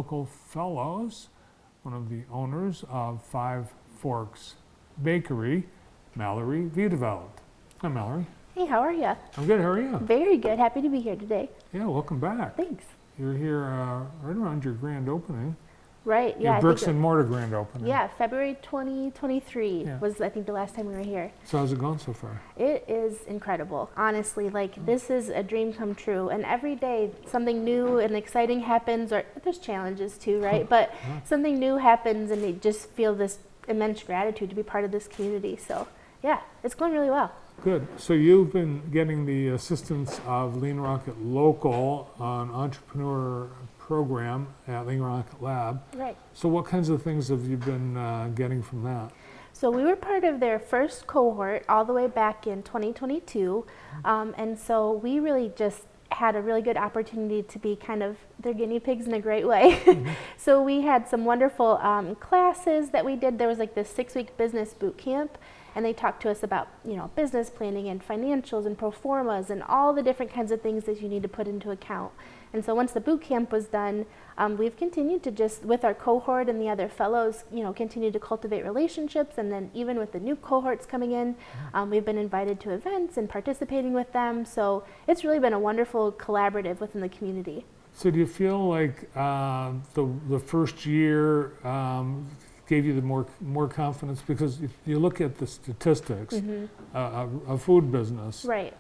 Local fellows, one of the owners of Five Forks Bakery, Mallory Vredeveld. Hi, Mallory. Hey, how are you? I'm good. How are you? Very good. Happy to be here today. Yeah, welcome back. Thanks. You're here right around your grand opening. Right. Yeah. Your bricks and mortar grand opening. Yeah, February 2023 Yeah. was, I think, the last time we were here. So how's it going so far? It is incredible. Honestly, this is a dream come true. And every day something new and exciting happens, or there's challenges too, right? But something new happens and they just feel this immense gratitude to be part of this community. So yeah, it's going really well. Good. So you've been getting the assistance of Lean Rocket Local, an entrepreneur program at Lean Rocket Lab. Right. So what kinds of things have you been getting from that? So we were part of their first cohort all the way back in 2022. And so we really just had a really good opportunity to be kind of their guinea pigs in a great way. So we had some wonderful classes that we did. There was like this 6-week business boot camp. And they talked to us about, business planning and financials and pro formas and all the different kinds of things that you need to put into account. And so once the boot camp was done, we've continued to just, with our cohort and the other fellows, continue to cultivate relationships. And then even with the new cohorts coming in, we've been invited to events and participating with them. So it's really been a wonderful collaborative within the community. So do you feel like the first year gave you the more confidence? Because if you look at the statistics, a food business. Right.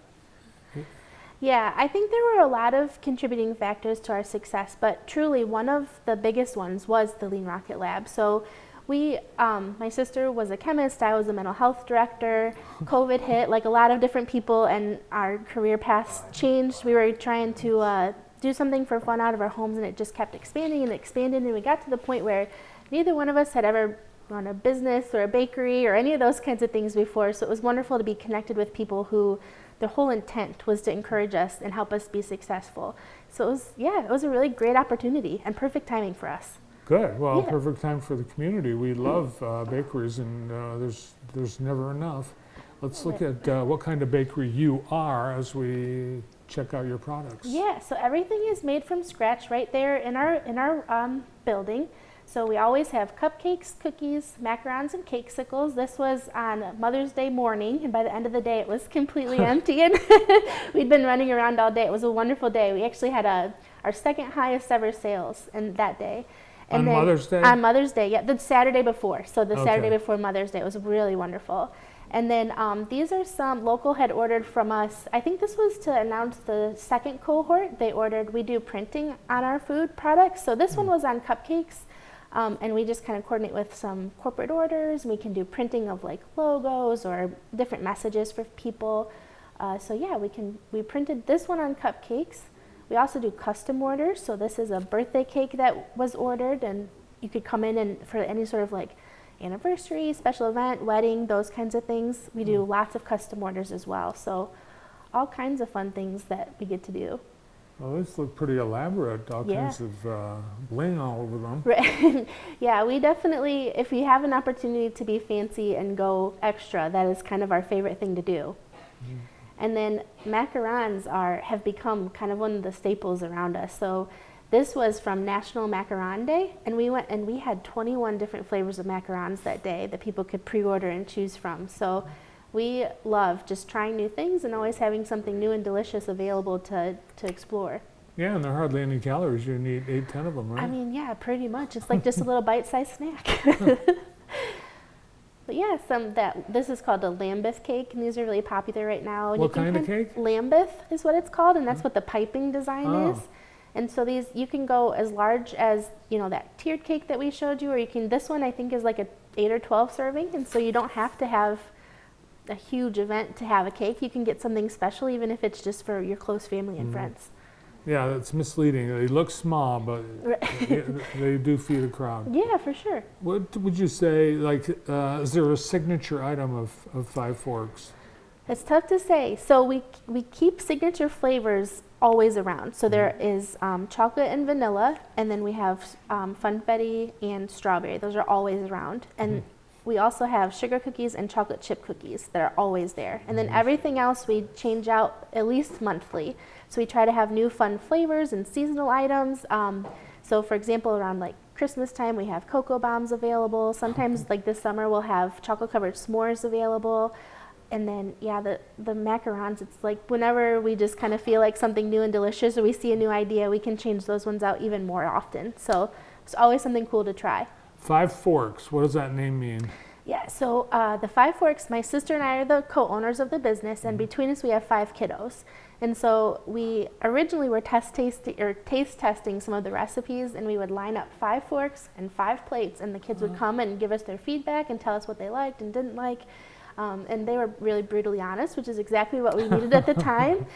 Yeah, I think there were a lot of contributing factors to our success, but truly one of the biggest ones was the Lean Rocket Lab. So my sister was a chemist, I was a mental health director. COVID hit, like a lot of different people, and our career paths changed. We were trying to do something for fun out of our homes, and it just kept expanding and expanding, and we got to the point where neither one of us had ever run a business or a bakery or any of those kinds of things before. So it was wonderful to be connected with people who their whole intent was to encourage us and help us be successful. So it was a really great opportunity and perfect timing for us. Good. Well, Yeah. Perfect time for the community. We love bakeries, and there's never enough. Let's look at what kind of bakery you are as we check out your products. Yeah, so everything is made from scratch right there in our building. So we always have cupcakes, cookies, macarons, and cakesicles. This was on Mother's Day morning, and by the end of the day, it was completely empty. And we'd been running around all day. It was a wonderful day. We actually had our second highest ever sales in that day. And on Mother's Day? On Mother's Day, yeah, the Saturday before. So the Okay. Saturday before Mother's Day. It was really wonderful. And then these are some local had ordered from us. I think this was to announce the second cohort. We do printing on our food products. So this one was on cupcakes. And we just kind of coordinate with some corporate orders. We can do printing of like logos or different messages for people. So yeah, we printed this one on cupcakes. We also do custom orders. So this is a birthday cake that was ordered, and you could come in and for any sort of like anniversary, special event, wedding, those kinds of things. We do lots of custom orders as well. So all kinds of fun things that we get to do. Well, these look pretty elaborate, all Yeah. kinds of bling all over them. Right. Yeah, we definitely, if we have an opportunity to be fancy and go extra, that is kind of our favorite thing to do. And then macarons have become kind of one of the staples around us. So this was from National Macaron Day, and we went and we had 21 different flavors of macarons that day that people could pre-order and choose from. So we love just trying new things and always having something new and delicious available to explore. Yeah, and there are hardly any calories. You need 8-10 of them, right? I mean, yeah, pretty much. It's like just a little bite-sized snack. But yeah, this is called a lambeth cake, and these are really popular right now. And What kind of cake? Lambeth is what it's called, and that's what the piping design is. And so these, you can go as large as, that tiered cake that we showed you, or this one I think is like a 8 or 12 serving, and so you don't have to have a huge event to have a cake. You can get something special, even if it's just for your close family and friends. Yeah, that's misleading. They look small, but they do feed a crowd. Yeah, for sure. What would you say, is there a signature item of Five Forks? It's tough to say. So we keep signature flavors always around. So there is chocolate and vanilla, and then we have funfetti and strawberry. Those are always around. And we also have sugar cookies and chocolate chip cookies that are always there. And then everything else we change out at least monthly. So we try to have new fun flavors and seasonal items. So for example, around like Christmas time, we have cocoa bombs available. Sometimes like this summer, we'll have chocolate covered s'mores available. And then, yeah, the macarons, it's like whenever we just kind of feel like something new and delicious or we see a new idea, we can change those ones out even more often. So it's always something cool to try. Five Forks, what does that name mean? Yeah, so the Five Forks, my sister and I are the co-owners of the business, and between us we have 5 kiddos. And so we originally were taste testing some of the recipes, and we would line up 5 forks and 5 plates, and the kids would come and give us their feedback and tell us what they liked and didn't like. And they were really brutally honest, which is exactly what we needed at the time.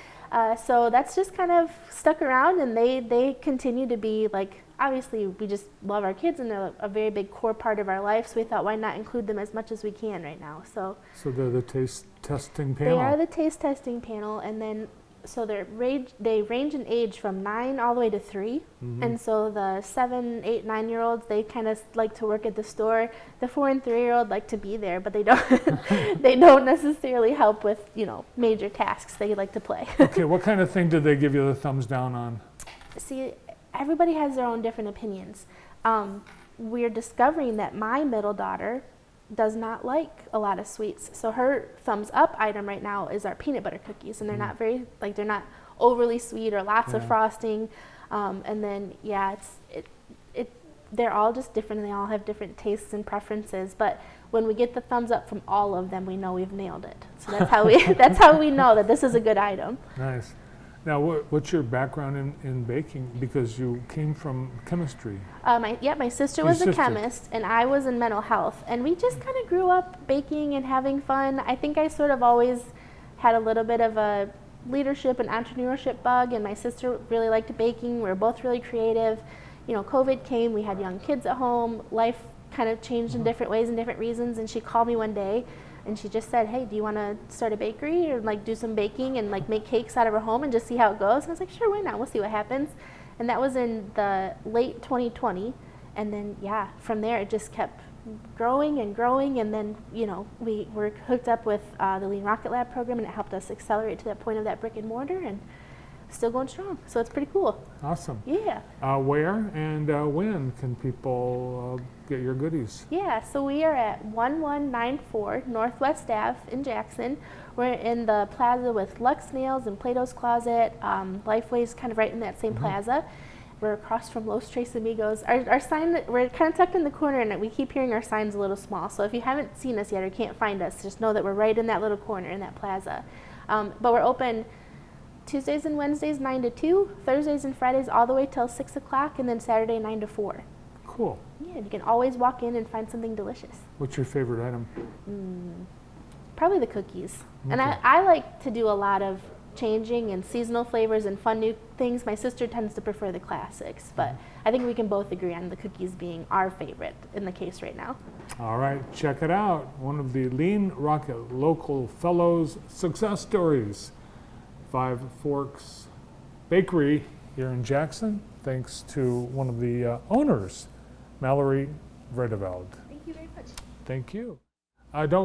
So that's just kind of stuck around, and they continue to be like, obviously we just love our kids and they're a very big core part of our life, so we thought why not include them as much as we can right now. So they're the taste testing panel? They are the taste testing panel, and then so they range in age from 9 all the way to 3. And so the 7, 8, 9-year-olds, they kind of like to work at the store. The 4 and 3-year-old like to be there, but they don't they don't necessarily help with, major tasks. They like to play. Okay, what kind of thing did they give you the thumbs down on? See, everybody has their own different opinions. We're discovering that my middle daughter does not like a lot of sweets. So her thumbs up item right now is our peanut butter cookies, and they're not they're not overly sweet or lots of frosting. And then they're all just different, and they all have different tastes and preferences. But when we get the thumbs up from all of them, we know we've nailed it. So that's how we know that this is a good item. Nice. Now, what's your background in baking? Because you came from chemistry. My sister was a chemist, and I was in mental health. And we just kind of grew up baking and having fun. I think I sort of always had a little bit of a leadership and entrepreneurship bug, and my sister really liked baking. We were both really creative. COVID came, we had young kids at home. Life kind of changed in different ways and different reasons, and she called me one day. And she just said, hey, do you want to start a bakery or like do some baking and like make cakes out of her home and just see how it goes? And I was like, sure, why not? We'll see what happens. And that was in the late 2020. And then, from there it just kept growing and growing. And then, we were hooked up with the Lean Rocket Lab program, and it helped us accelerate to that point of that brick and mortar, and still going strong. So it's pretty cool. Awesome. Yeah. Where and when can people get your goodies? Yeah, so we are at 1194 Northwest Ave in Jackson. We're in the plaza with Lux Nails and Plato's Closet. Lifeway's kind of right in that same plaza. We're across from Los Tres Amigos. Our sign, we're kind of tucked in the corner, and we keep hearing our signs a little small. So if you haven't seen us yet or can't find us, just know that we're right in that little corner in that plaza. But we're open Tuesdays and Wednesdays 9 to 2, Thursdays and Fridays all the way till 6 o'clock, and then Saturday 9 to 4. Cool. Yeah, you can always walk in and find something delicious. What's your favorite item? Probably the cookies. Okay. And I like to do a lot of changing and seasonal flavors and fun new things. My sister tends to prefer the classics, but I think we can both agree on the cookies being our favorite in the case right now. All right, check it out. One of the Lean Rocket Local Fellows success stories. 5 Forks Bakery here in Jackson, thanks to one of the owners, Mallory Vredeveld. Thank you very much. Thank you. Don't